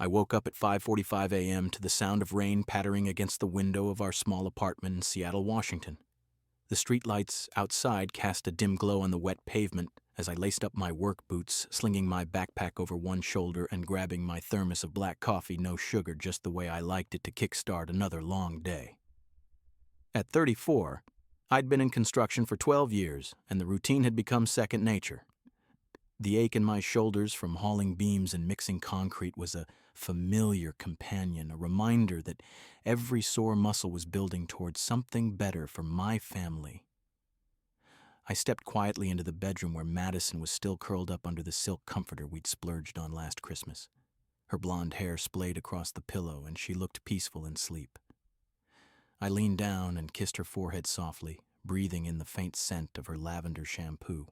I woke up at 5:45 a.m. to the sound of rain pattering against the window of our small apartment in Seattle, Washington. The streetlights outside cast a dim glow on the wet pavement as I laced up my work boots, slinging my backpack over one shoulder and grabbing my thermos of black coffee, no sugar, just the way I liked it to kickstart another long day. At 34, I'd been in construction for 12 years, and the routine had become second nature. The ache in my shoulders from hauling beams and mixing concrete was a familiar companion, a reminder that every sore muscle was building towards something better for my family. I stepped quietly into the bedroom where Madison was still curled up under the silk comforter we'd splurged on last Christmas. Her blonde hair splayed across the pillow, and she looked peaceful in sleep. I leaned down and kissed her forehead softly, breathing in the faint scent of her lavender shampoo.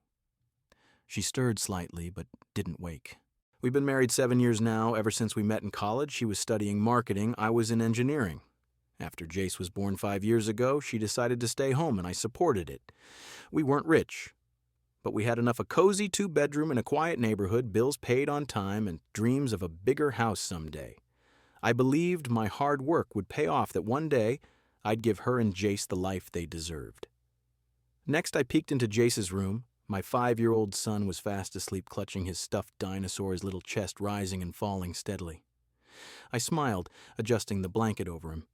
She stirred slightly, but didn't wake. We've been married 7 years now. Ever since we met in college, she was studying marketing. I was in engineering. After Jace was born 5 years ago, she decided to stay home, and I supported it. We weren't rich, but we had enough a cozy 2-bedroom in a quiet neighborhood, bills paid on time, and dreams of a bigger house someday. I believed my hard work would pay off, that one day I'd give her and Jace the life they deserved. Next, I peeked into Jace's room. My 5-year-old son was fast asleep, clutching his stuffed dinosaur, his little chest rising and falling steadily. I smiled, adjusting the blanket over him.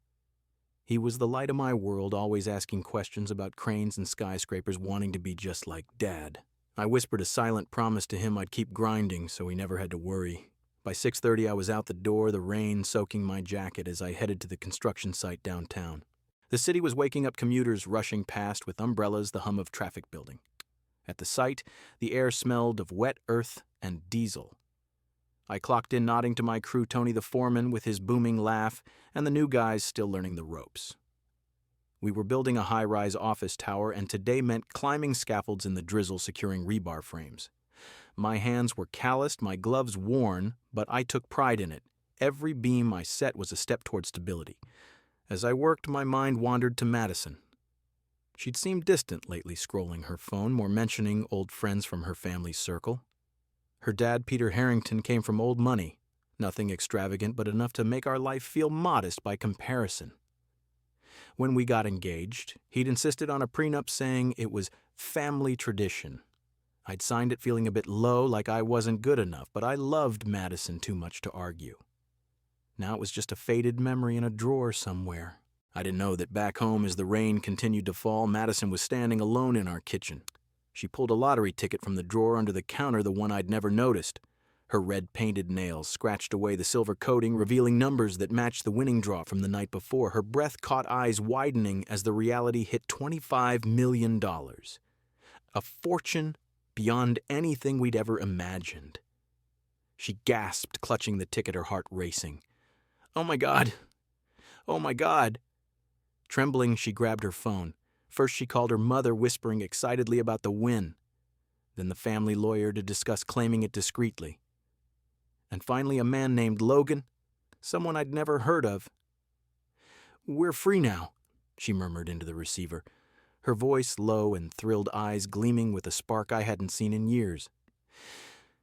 He was the light of my world, always asking questions about cranes and skyscrapers, wanting to be just like Dad. I whispered a silent promise to him I'd keep grinding so he never had to worry. By 6:30, I was out the door, the rain soaking my jacket as I headed to the construction site downtown. The city was waking up, commuters rushing past with umbrellas, the hum of traffic building. At the site, the air smelled of wet earth and diesel. I clocked in, nodding to my crew, Tony the foreman with his booming laugh, and the new guys still learning the ropes. We were building a high-rise office tower, and today meant climbing scaffolds in the drizzle, securing rebar frames. My hands were calloused, my gloves worn, but I took pride in it. Every beam I set was a step toward stability. As I worked, my mind wandered to Madison. She'd seemed distant lately, scrolling her phone, more mentioning old friends from her family's circle. Her dad, Peter Harrington, came from old money. Nothing extravagant, but enough to make our life feel modest by comparison. When we got engaged, he'd insisted on a prenup, saying it was family tradition. I'd signed it feeling a bit low, like I wasn't good enough, but I loved Madison too much to argue. Now it was just a faded memory in a drawer somewhere. I didn't know that back home, as the rain continued to fall, Madison was standing alone in our kitchen. She pulled a lottery ticket from the drawer under the counter, the one I'd never noticed. Her red-painted nails scratched away the silver coating, revealing numbers that matched the winning draw from the night before. Her breath caught eyes widening as the reality hit $25 million. A fortune beyond anything we'd ever imagined. She gasped, clutching the ticket, her heart racing. "Oh my God! Oh my God!" Trembling, she grabbed her phone. First, she called her mother, whispering excitedly about the win. Then the family lawyer to discuss claiming it discreetly. And finally, a man named Logan, someone I'd never heard of. "We're free now," she murmured into the receiver, her voice low and thrilled eyes gleaming with a spark I hadn't seen in years.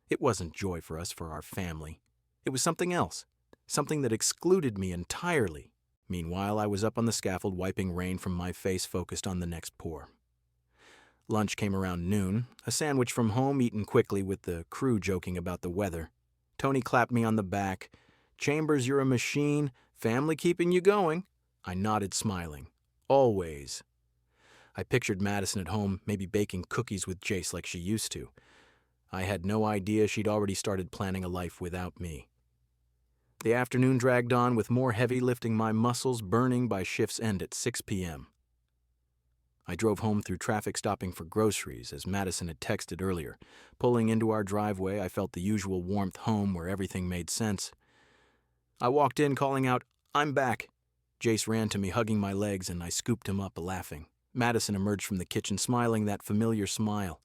It wasn't joy for us, for our family. It was something else, something that excluded me entirely. Meanwhile, I was up on the scaffold, wiping rain from my face, focused on the next pour. Lunch came around noon, a sandwich from home eaten quickly with the crew joking about the weather. Tony clapped me on the back. "Chambers, you're a machine. Family keeping you going." I nodded, smiling. Always. I pictured Madison at home, maybe baking cookies with Jace like she used to. I had no idea she'd already started planning a life without me. The afternoon dragged on, with more heavy lifting, my muscles burning by shift's end at 6 p.m. I drove home through traffic, stopping for groceries, as Madison had texted earlier. Pulling into our driveway, I felt the usual warmth home where everything made sense. I walked in, calling out, "I'm back." Jace ran to me, hugging my legs, and I scooped him up, laughing. Madison emerged from the kitchen, smiling that familiar smile.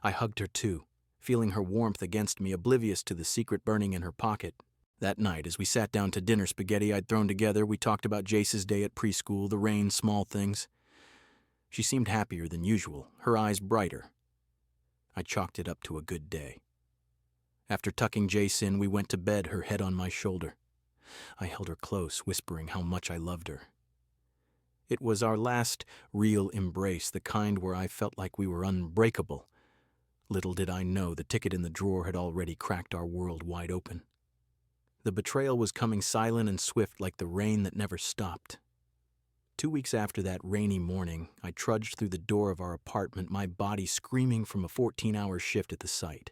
I hugged her too, feeling her warmth against me, oblivious to the secret burning in her pocket. That night, as we sat down to dinner, spaghetti I'd thrown together, we talked about Jace's day at preschool, the rain, small things. She seemed happier than usual, her eyes brighter. I chalked it up to a good day. After tucking Jace in, we went to bed, her head on my shoulder. I held her close, whispering how much I loved her. It was our last real embrace, the kind where I felt like we were unbreakable. Little did I know the ticket in the drawer had already cracked our world wide open. The betrayal was coming silent and swift like the rain that never stopped. 2 weeks after that rainy morning, I trudged through the door of our apartment, my body screaming from a 14-hour shift at the site.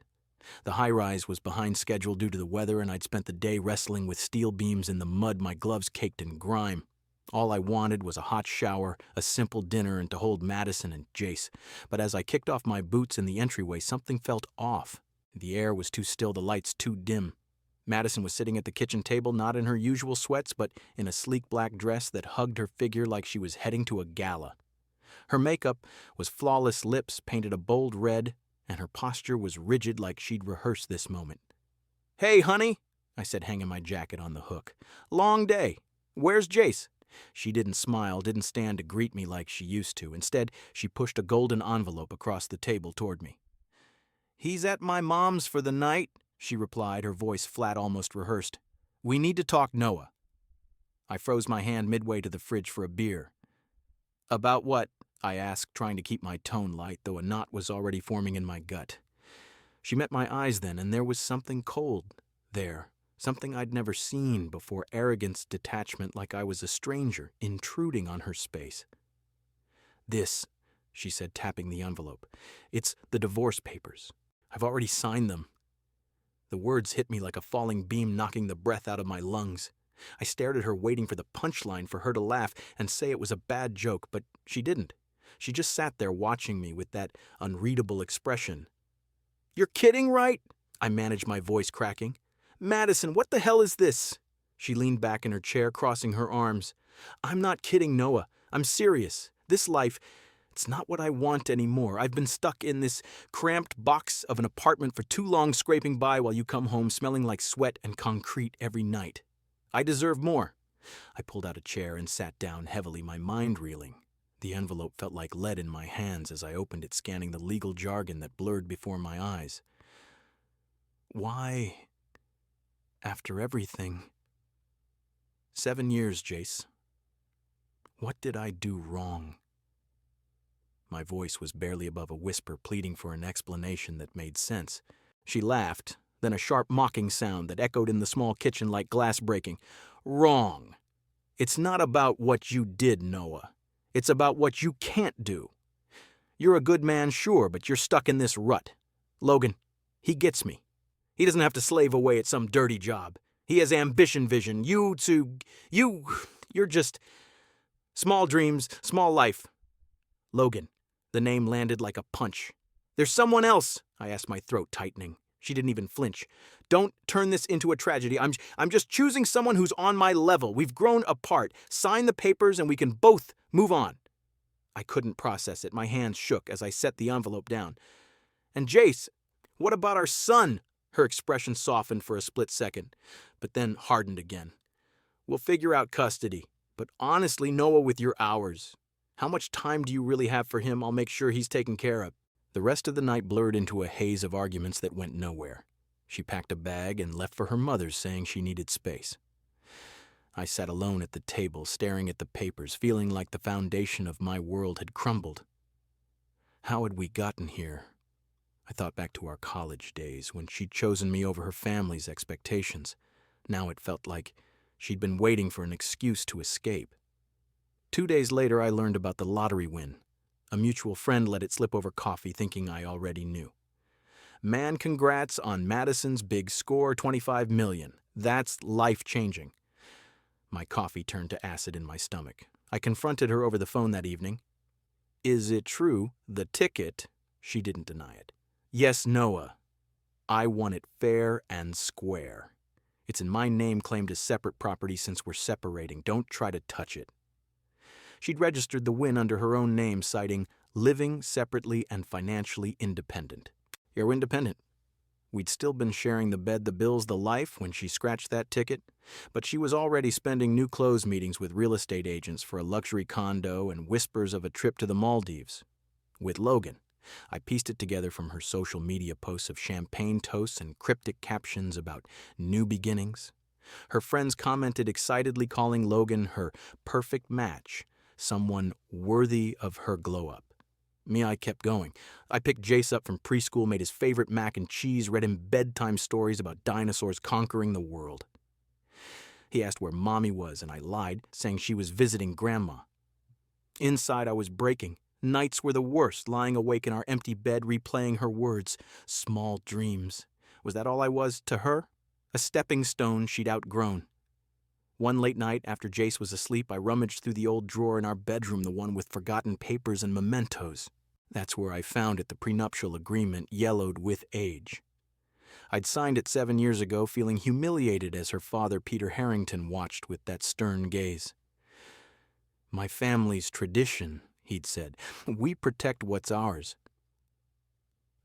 The high-rise was behind schedule due to the weather, and I'd spent the day wrestling with steel beams in the mud, my gloves caked in grime. All I wanted was a hot shower, a simple dinner, and to hold Madison and Jace. But as I kicked off my boots in the entryway, something felt off. The air was too still, the lights too dim. Madison was sitting at the kitchen table, not in her usual sweats, but in a sleek black dress that hugged her figure like she was heading to a gala. Her makeup was flawless lips painted a bold red, and her posture was rigid like she'd rehearsed this moment. "Hey, honey," I said, hanging my jacket on the hook. "Long day. Where's Jace?" She didn't smile, didn't stand to greet me like she used to. Instead, she pushed a golden envelope across the table toward me. "He's at my mom's for the night," she replied, her voice flat, almost rehearsed. "We need to talk Noah." I froze my hand midway to the fridge for a beer. "About what?" I asked, trying to keep my tone light, though a knot was already forming in my gut. She met my eyes then, and there was something cold there, something I'd never seen before, arrogance, detachment, like I was a stranger, intruding on her space. "This," she said, tapping the envelope. "It's the divorce papers. I've already signed them." The words hit me like a falling beam, knocking the breath out of my lungs. I stared at her, waiting for the punchline, for her to laugh and say it was a bad joke, but she didn't. She just sat there watching me with that unreadable expression. "You're kidding, right?" I managed, my voice cracking. "Madison, what the hell is this?" She leaned back in her chair, crossing her arms. "I'm not kidding, Noah. I'm serious. This life, it's not what I want anymore. I've been stuck in this cramped box of an apartment for too long, scraping by while you come home smelling like sweat and concrete every night. I deserve more." I pulled out a chair and sat down heavily, my mind reeling. The envelope felt like lead in my hands as I opened it, scanning the legal jargon that blurred before my eyes. "Why, after everything? 7 years, Jace. What did I do wrong?" My voice was barely above a whisper, pleading for an explanation that made sense. She laughed, then a sharp mocking sound that echoed in the small kitchen like glass breaking. "Wrong. It's not about what you did, Noah. It's about what you can't do. You're a good man, sure, but you're stuck in this rut. Logan, he gets me. He doesn't have to slave away at some dirty job. He has ambition vision. You're just small dreams, small life. Logan." The name landed like a punch. "There's someone else," I asked, my throat tightening. She didn't even flinch. "Don't turn this into a tragedy. I'm just choosing someone who's on my level. We've grown apart. Sign the papers and we can both move on." I couldn't process it. My hands shook as I set the envelope down. "And Jace, what about our son?" Her expression softened for a split second, but then hardened again. "We'll figure out custody. But honestly, Noah, with your hours, how much time do you really have for him? I'll make sure he's taken care of." The rest of the night blurred into a haze of arguments that went nowhere. She packed a bag and left for her mother's, saying she needed space. I sat alone at the table, staring at the papers, feeling like the foundation of my world had crumbled. How had we gotten here? I thought back to our college days, when she'd chosen me over her family's expectations. Now it felt like she'd been waiting for an excuse to escape. 2 days later, I learned about the lottery win. A mutual friend let it slip over coffee, thinking I already knew. "Man, congrats on Madison's big score, 25 million. That's life-changing." My coffee turned to acid in my stomach. I confronted her over the phone that evening. "Is it true, the ticket?" She didn't deny it. "Yes, Noah. I won it fair and square. It's in my name, claimed as separate property since we're separating. Don't try to touch it." She'd registered the win under her own name, citing living separately and financially independent. You're independent. We'd still been sharing the bed, the bills, the life when she scratched that ticket, but she was already spending new clothes meetings with real estate agents for a luxury condo and whispers of a trip to the Maldives. With Logan. I pieced it together from her social media posts of champagne toasts and cryptic captions about new beginnings. Her friends commented excitedly, calling Logan her perfect match, someone worthy of her glow-up. Me, I kept going. I picked Jace up from preschool, made his favorite mac and cheese, read him bedtime stories about dinosaurs conquering the world. He asked where Mommy was, and I lied, saying she was visiting Grandma. Inside, I was breaking. Nights were the worst, lying awake in our empty bed, replaying her words. Small dreams. Was that all I was to her? A stepping stone she'd outgrown. One late night, after Jace was asleep, I rummaged through the old drawer in our bedroom, the one with forgotten papers and mementos. That's where I found it, the prenuptial agreement, yellowed with age. I'd signed it 7 years ago, feeling humiliated as her father, Peter Harrington, watched with that stern gaze. My family's tradition, he'd said. We protect what's ours.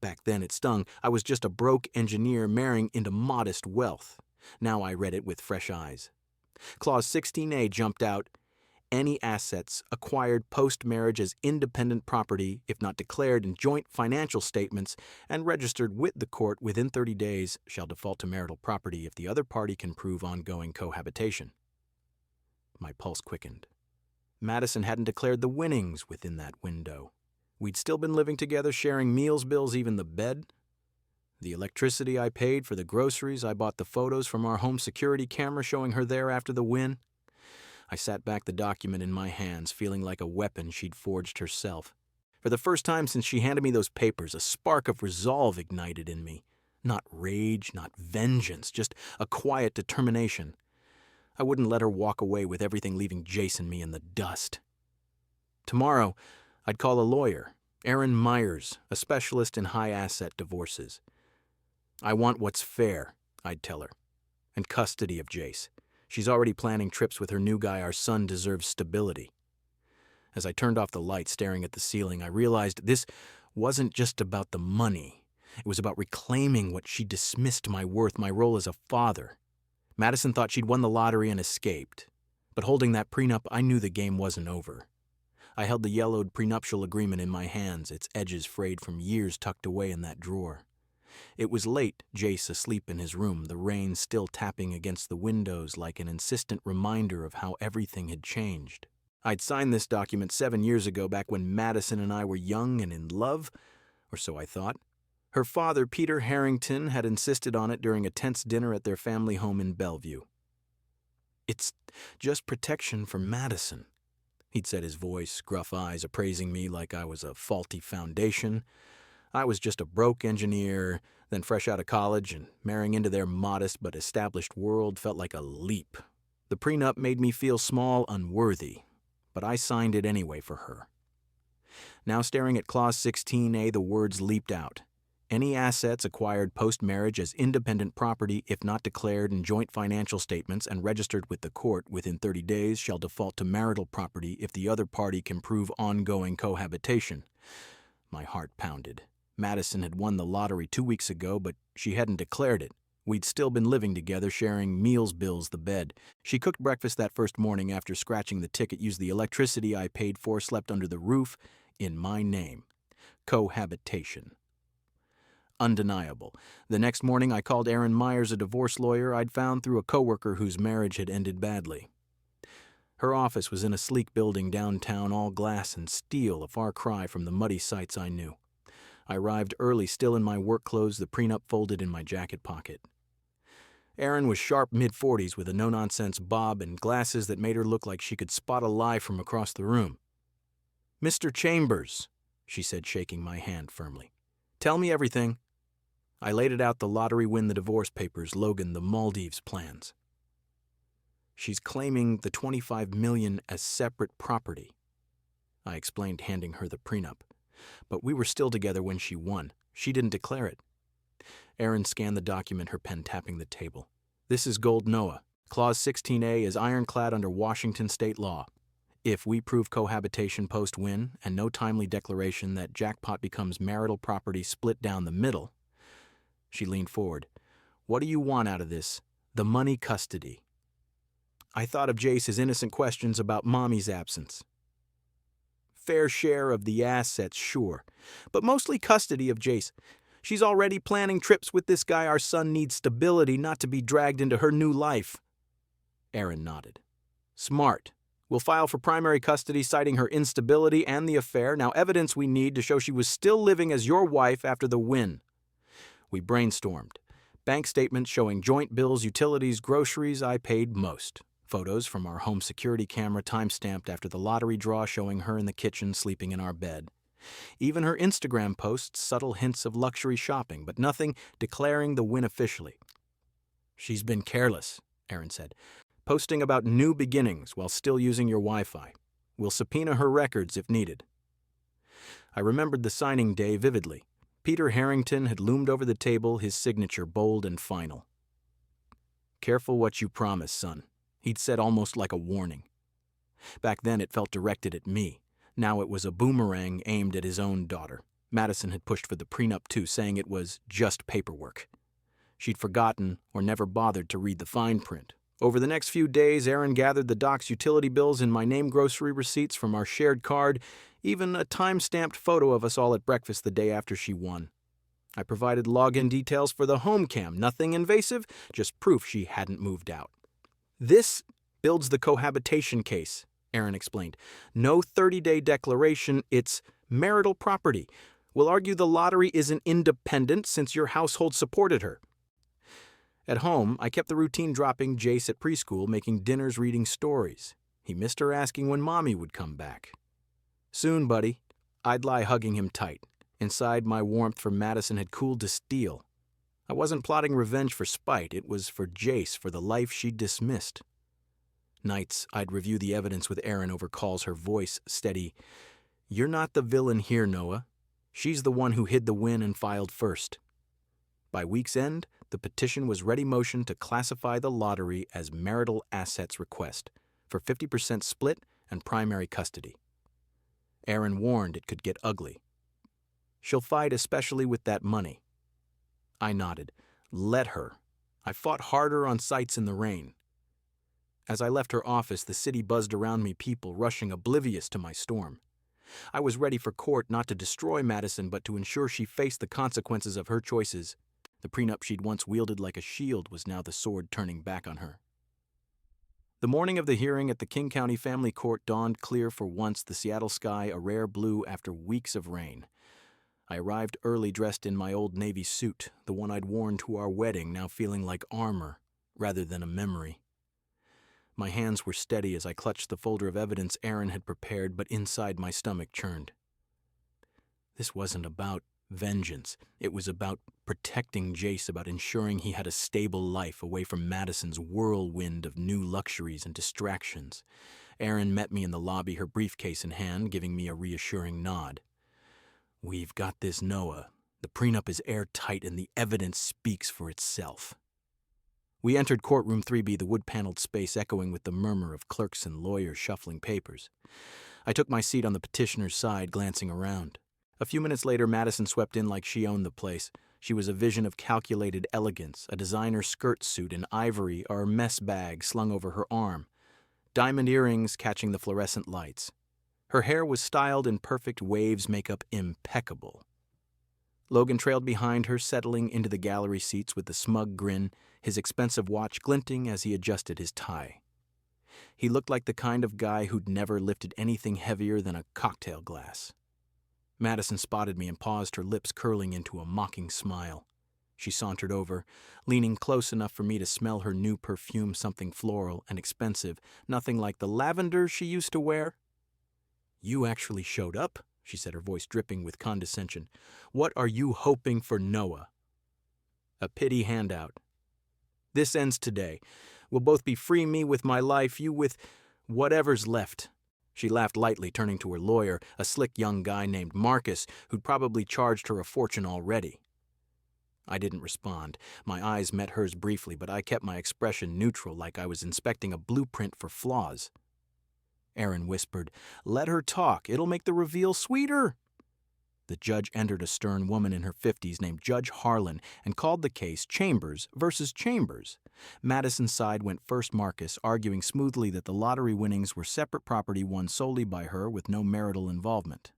Back then it stung. I was just a broke engineer marrying into modest wealth. Now I read it with fresh eyes. Clause 16A jumped out. Any assets acquired post-marriage as independent property, if not declared in joint financial statements and registered with the court within 30 days, shall default to marital property if the other party can prove ongoing cohabitation. My pulse quickened. Madison hadn't declared the winnings within that window. We'd still been living together, sharing meals bills, even the bed. The electricity I paid for the groceries, I bought the photos from our home security camera showing her there after the win. I sat back the document in my hands, feeling like a weapon she'd forged herself. For the first time since she handed me those papers, a spark of resolve ignited in me. Not rage, not vengeance, just a quiet determination. I wouldn't let her walk away with everything, leaving Jace and me in the dust. Tomorrow, I'd call a lawyer, Aaron Myers, a specialist in high-asset divorces. I want what's fair, I'd tell her, and custody of Jace. She's already planning trips with her new guy. Our son deserves stability. As I turned off the light, staring at the ceiling, I realized this wasn't just about the money. It was about reclaiming what she dismissed my worth, my role as a father. Madison thought she'd won the lottery and escaped. But holding that prenup, I knew the game wasn't over. I held the yellowed prenuptial agreement in my hands, its edges frayed from years tucked away in that drawer. It was late, Jace asleep in his room, the rain still tapping against the windows like an insistent reminder of how everything had changed. I'd signed this document 7 years ago, back when Madison and I were young and in love, or so I thought. Her father, Peter Harrington, had insisted on it during a tense dinner at their family home in Bellevue. It's just protection for Madison, he'd said, his voice, gruff eyes appraising me like I was a faulty foundation. I was just a broke engineer, then fresh out of college, and marrying into their modest but established world felt like a leap. The prenup made me feel small, unworthy, but I signed it anyway for her. Now staring at Clause 16A, the words leaped out. Any assets acquired post-marriage as independent property, if not declared in joint financial statements and registered with the court within 30 days, shall default to marital property if the other party can prove ongoing cohabitation. My heart pounded. Madison had won the lottery 2 weeks ago, but she hadn't declared it. We'd still been living together, sharing meals bills, the bed. She cooked breakfast that first morning after scratching the ticket, used the electricity I paid for, slept under the roof, in my name. Cohabitation. Undeniable. The next morning I called Aaron Myers, a divorce lawyer I'd found through a coworker whose marriage had ended badly. Her office was in a sleek building downtown, all glass and steel, a far cry from the muddy sights I knew. I arrived early, still in my work clothes, the prenup folded in my jacket pocket. Erin was sharp mid-40s with a no-nonsense bob and glasses that made her look like she could spot a lie from across the room. "Mr. Chambers," she said, shaking my hand firmly. "Tell me everything." I laid it out: the lottery win, the divorce papers, Logan, the Maldives plans. "She's claiming the $25 million as separate property," I explained, handing her the prenup. "But we were still together when she won. She didn't declare it." Erin scanned the document, her pen tapping the table. "This is Gold Noah. Clause 16A is ironclad under Washington state law. If we prove cohabitation post-win and no timely declaration, that jackpot becomes marital property split down the middle." She leaned forward. "What do you want out of this? The money, custody." I thought of Jace's innocent questions about Mommy's absence. fair share of the assets, sure, but mostly custody of Jace. She's already planning trips with this guy. Our son needs stability, not to be dragged into her new life." Aaron nodded. "Smart. We'll file for primary custody citing her instability and the affair, now evidence we need to show she was still living as your wife after the win." We brainstormed. Bank statements showing joint bills, utilities, groceries. I paid most. Photos from our home security camera time-stamped after the lottery draw showing her in the kitchen sleeping in our bed. Even her Instagram posts, subtle hints of luxury shopping, but nothing declaring the win officially. "She's been careless," Aaron said, "posting about new beginnings while still using your Wi-Fi. We'll subpoena her records if needed." I remembered the signing day vividly. Peter Harrington had loomed over the table, his signature bold and final. "Careful what you promise, son," he'd said almost like a warning. Back then it felt directed at me. Now it was a boomerang aimed at his own daughter. Madison had pushed for the prenup too, saying it was just paperwork. She'd forgotten or never bothered to read the fine print. Over the next few days, Aaron gathered the doc's utility bills and my name grocery receipts from our shared card, even a time-stamped photo of us all at breakfast the day after she won. I provided login details for the home cam, nothing invasive, just proof she hadn't moved out. "This builds the cohabitation case," Aaron explained. "No 30-day declaration, it's marital property. We'll argue the lottery isn't independent since your household supported her." At home, I kept the routine dropping Jace at preschool, making dinners, reading stories. He missed her asking when Mommy would come back. "Soon, buddy." I'd lie hugging him tight. Inside, my warmth for Madison had cooled to steel. I wasn't plotting revenge for spite. It was for Jace, for the life she'd dismissed. Nights, I'd review the evidence with Aaron over calls, her voice steady. "You're not the villain here, Noah. She's the one who hid the win and filed first." By week's end, the petition was ready motion to classify the lottery as marital assets request for 50% split and primary custody. Aaron warned it could get ugly. "She'll fight especially with that money." I nodded. Let her. I fought harder on sites in the rain. As I left her office, the city buzzed around me, people rushing oblivious to my storm. I was ready for court, not to destroy Madison, but to ensure she faced the consequences of her choices. The prenup she'd once wielded like a shield was now the sword turning back on her. The morning of the hearing at the King County Family Court dawned clear for once, the Seattle sky a rare blue after weeks of rain. I arrived early dressed in my old Navy suit, the one I'd worn to our wedding, now feeling like armor rather than a memory. My hands were steady as I clutched the folder of evidence Aaron had prepared, but inside my stomach churned. This wasn't about vengeance. It was about protecting Jace, about ensuring he had a stable life away from Madison's whirlwind of new luxuries and distractions. Aaron met me in the lobby, her briefcase in hand, giving me a reassuring nod. "We've got this, Noah. The prenup is airtight and the evidence speaks for itself." We entered courtroom 3B, the wood-paneled space echoing with the murmur of clerks and lawyers shuffling papers. I took my seat on the petitioner's side, glancing around. A few minutes later, Madison swept in like she owned the place. She was a vision of calculated elegance, a designer skirt suit in ivory or mess bag slung over her arm, diamond earrings catching the fluorescent lights. Her hair was styled in perfect waves, makeup impeccable. Logan trailed behind her, settling into the gallery seats with a smug grin, his expensive watch glinting as he adjusted his tie. He looked like the kind of guy who'd never lifted anything heavier than a cocktail glass. Madison spotted me and paused, her lips curling into a mocking smile. She sauntered over, leaning close enough for me to smell her new perfume, something floral and expensive, nothing like the lavender she used to wear. "You actually showed up," she said, her voice dripping with condescension. "What are you hoping for, Noah?" "A pity handout. This ends today. We'll both be free, me with my life, you with whatever's left." She laughed lightly, turning to her lawyer, a slick young guy named Marcus, who'd probably charged her a fortune already. I didn't respond. My eyes met hers briefly, but I kept my expression neutral, like I was inspecting a blueprint for flaws. Aaron whispered, "Let her talk. It'll make the reveal sweeter." The judge entered a stern woman in her 50s named Judge Harlan and called the case Chambers versus Chambers. Madison's side went first Marcus, arguing smoothly that the lottery winnings were separate property won solely by her with no marital involvement.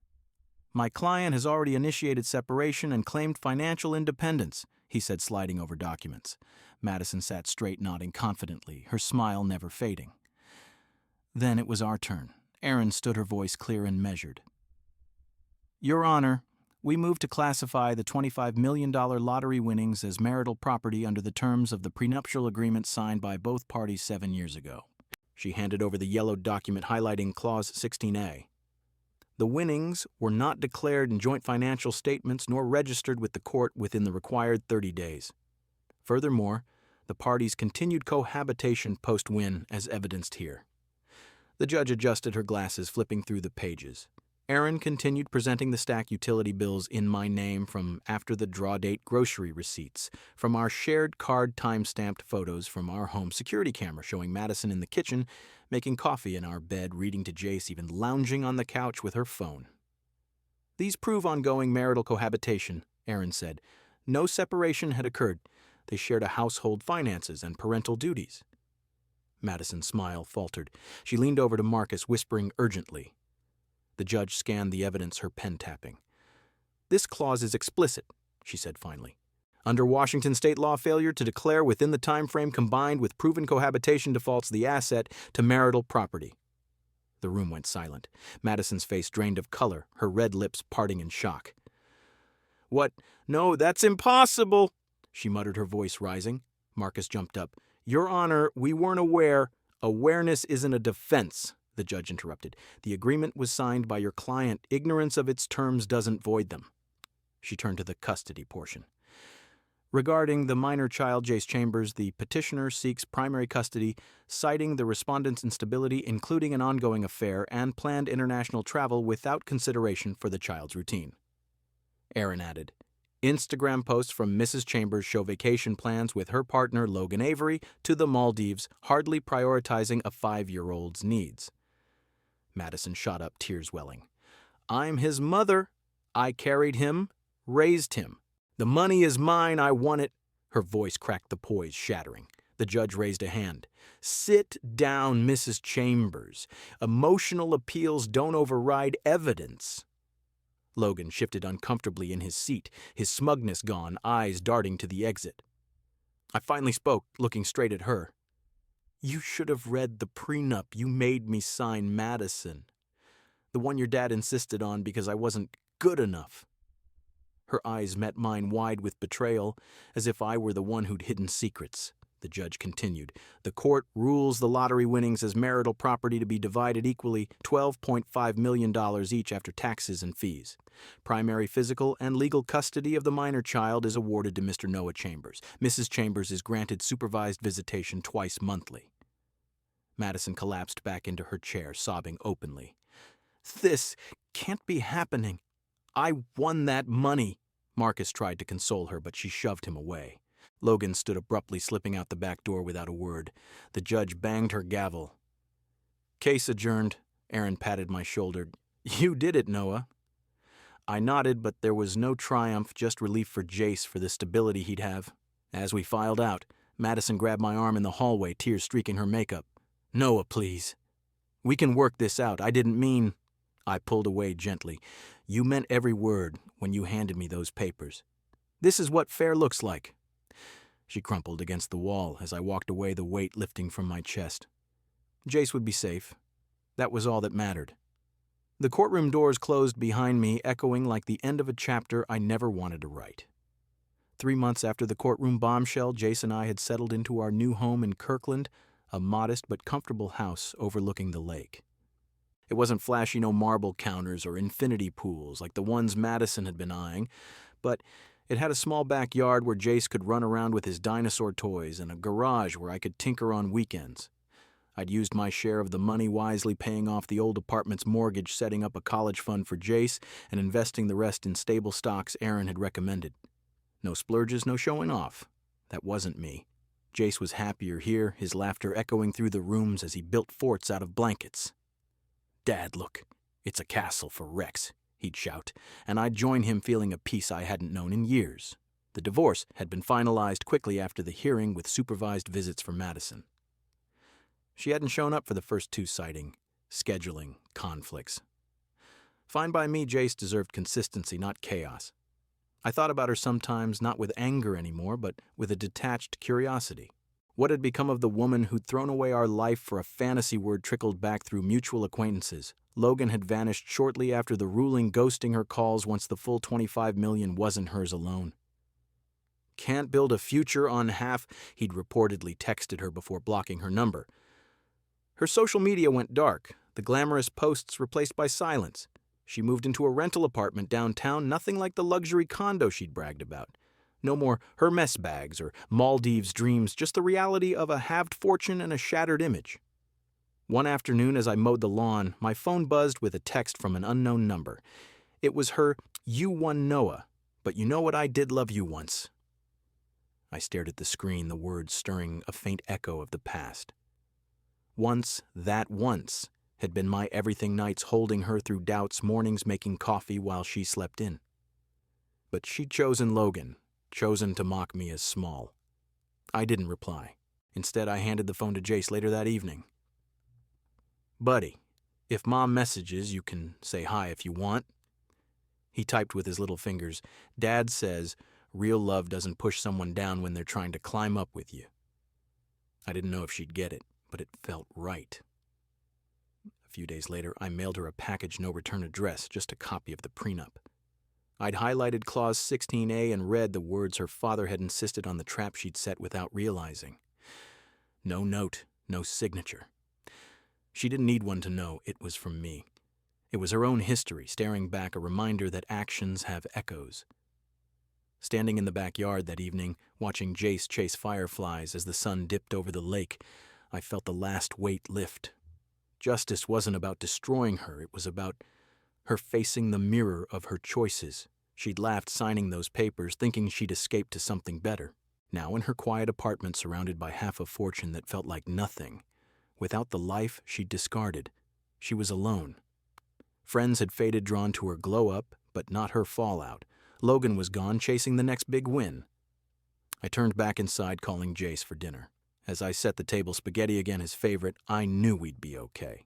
"My client has already initiated separation and claimed financial independence," he said, sliding over documents. Madison sat straight, nodding confidently, her smile never fading. Then it was our turn. Erin stood, her voice clear and measured. "Your Honor, we move to classify the $25 million lottery winnings as marital property under the terms of the prenuptial agreement signed by both parties 7 years ago." She handed over the yellowed document highlighting Clause 16A. "The winnings were not declared in joint financial statements nor registered with the court within the required 30 days. Furthermore, the parties' continued cohabitation post-win as evidenced here." The judge adjusted her glasses, flipping through the pages. Erin continued presenting the stack utility bills in my name from after the draw date grocery receipts, from our shared card time-stamped photos from our home security camera showing Madison in the kitchen, making coffee in our bed, reading to Jace, even lounging on the couch with her phone. "These prove ongoing marital cohabitation," Erin said. "No separation had occurred. They shared a household finances and parental duties." Madison's smile faltered. She leaned over to Marcus, whispering urgently. The judge scanned the evidence, her pen tapping. "This clause is explicit," she said finally. "Under Washington state law, failure to declare within the time frame combined with proven cohabitation defaults the asset to marital property." The room went silent. Madison's face drained of color, her red lips parting in shock. "What? No, that's impossible," she muttered, her voice rising. Marcus jumped up. "Your Honor, we weren't aware." "Awareness isn't a defense," the judge interrupted. "The agreement was signed by your client. Ignorance of its terms doesn't void them." She turned to the custody portion. "Regarding the minor child, Jace Chambers, the petitioner seeks primary custody, citing the respondent's instability, including an ongoing affair and planned international travel without consideration for the child's routine." Erin added, "Instagram posts from Mrs. Chambers show vacation plans with her partner Logan Avery to the Maldives, hardly prioritizing a 5-year-old's needs." Madison shot up, tears welling. "I'm his mother. I carried him, raised him. The money is mine. I want it." Her voice cracked the poise, shattering. The judge raised a hand. "Sit down, Mrs. Chambers. Emotional appeals don't override evidence." Logan shifted uncomfortably in his seat, his smugness gone, eyes darting to the exit. I finally spoke, looking straight at her. "You should have read the prenup you made me sign, Madison. The one your dad insisted on because I wasn't good enough." Her eyes met mine wide with betrayal, as if I were the one who'd hidden secrets. The judge continued. "The court rules the lottery winnings as marital property to be divided equally, $12.5 million each after taxes and fees. Primary physical and legal custody of the minor child is awarded to Mr. Noah Chambers. Mrs. Chambers is granted supervised visitation twice monthly." Madison collapsed back into her chair, sobbing openly. "This can't be happening. I won that money." Marcus tried to console her, but she shoved him away. Logan stood abruptly, slipping out the back door without a word. The judge banged her gavel. "Case adjourned." Erin patted my shoulder. "You did it, Noah." I nodded, but there was no triumph, just relief for Jace for the stability he'd have. As we filed out, Madison grabbed my arm in the hallway, tears streaking her makeup. "Noah, please. We can work this out. I didn't mean—" I pulled away gently. "You meant every word when you handed me those papers. This is what fair looks like." She crumpled against the wall as I walked away, the weight lifting from my chest. Jace would be safe. That was all that mattered. The courtroom doors closed behind me, echoing like the end of a chapter I never wanted to write. 3 months after the courtroom bombshell, Jace and I had settled into our new home in Kirkland, a modest but comfortable house overlooking the lake. It wasn't flashy, no marble counters or infinity pools like the ones Madison had been eyeing, but it had a small backyard where Jace could run around with his dinosaur toys and a garage where I could tinker on weekends. I'd used my share of the money wisely, paying off the old apartment's mortgage, setting up a college fund for Jace, and investing the rest in stable stocks Erin had recommended. No splurges, no showing off. That wasn't me. Jace was happier here, his laughter echoing through the rooms as he built forts out of blankets. "Dad, look. It's a castle for Rex. he'd shout, and I'd join him feeling a peace I hadn't known in years. The divorce had been finalized quickly after the hearing with supervised visits from Madison. She hadn't shown up for the first 2 citing, scheduling, conflicts. Fine by me, Jace deserved consistency, not chaos. I thought about her sometimes not with anger anymore, but with a detached curiosity. What had become of the woman who'd thrown away our life for a fantasy word trickled back through mutual acquaintances? Logan had vanished shortly after the ruling, ghosting her calls once the full $25 million wasn't hers alone. Can't build a future on half, he'd reportedly texted her before blocking her number. Her social media went dark, the glamorous posts replaced by silence. She moved into a rental apartment downtown, nothing like the luxury condo she'd bragged about. No more Hermes bags or Maldives dreams, just the reality of a halved fortune and a shattered image. One afternoon as I mowed the lawn, my phone buzzed with a text from an unknown number. It was her, "You won Noah, but you know what, I did love you once." I stared at the screen, the words stirring a faint echo of the past. Once, that once, had been my everything nights holding her through doubts, mornings making coffee while she slept in. But she'd chosen Logan, chosen to mock me as small. I didn't reply. Instead, I handed the phone to Jace later that evening. "Buddy, if Mom messages, you can say hi if you want." He typed with his little fingers. "Dad says real love doesn't push someone down when they're trying to climb up with you." I didn't know if she'd get it, but it felt right. A few days later, I mailed her a package, no return address, just a copy of the prenup. I'd highlighted Clause 16A and read the words her father had insisted on the trap she'd set without realizing. No note, no signature. She didn't need one to know it was from me. It was her own history, staring back, a reminder that actions have echoes. Standing in the backyard that evening, watching Jace chase fireflies as the sun dipped over the lake, I felt the last weight lift. Justice wasn't about destroying her, it was about her facing the mirror of her choices. She'd laughed signing those papers, thinking she'd escaped to something better. Now in her quiet apartment surrounded by half a fortune that felt like nothing, without the life she'd discarded, she was alone. Friends had faded, drawn to her glow-up, but not her fallout. Logan was gone, chasing the next big win. I turned back inside, calling Jace for dinner. As I set the table, spaghetti again his favorite, I knew we'd be okay.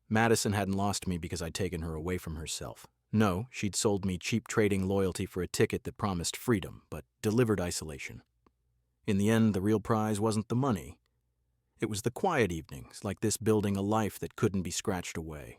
Madison hadn't lost me because I'd taken her away from herself. No, she'd sold me cheap trading loyalty for a ticket that promised freedom, but delivered isolation. In the end, the real prize wasn't the money. It was the quiet evenings, like this, building a life that couldn't be scratched away.